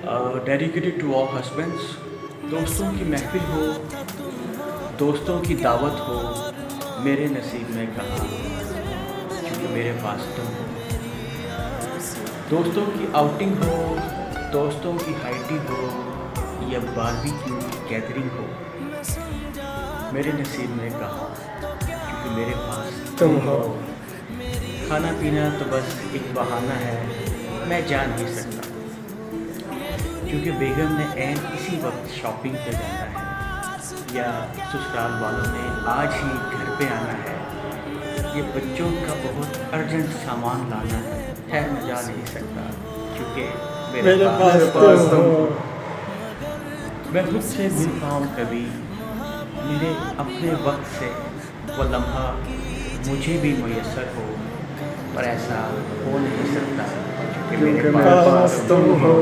Dedicated to all husbands. دوستوں کی محفل ہو، دوستوں کی دعوت ہو، میرے نصیب میں کہاں، کیونکہ میرے پاس تم ہو. دوستوں کی آؤٹنگ ہو، دوستوں کی ہائٹی ہو، یا باربیکیو کی گیدرنگ ہو، میرے نصیب میں کہاں، کیونکہ میرے پاس تم ہو. کھانا پینا تو بس ایک بہانہ ہے، میں جا نہیں سکتا، کیونکہ بیگم نے عین اسی وقت شاپنگ پہ جانا ہے، یا سسرال والوں نے آج ہی گھر پہ آنا ہے، یہ بچوں کا بہت ارجنٹ سامان لانا ہے. خیر میں جا نہیں سکتا، کیونکہ میرے میرے پاس پاس تم ہو. میں خود سے مل پاؤں کبھی، میرے اپنے وقت سے وہ لمحہ مجھے بھی میسر ہو، پر ایسا ہو نہیں سکتا، کیونکہ میرے کیونکہ میرے پاس پاس تم ہو.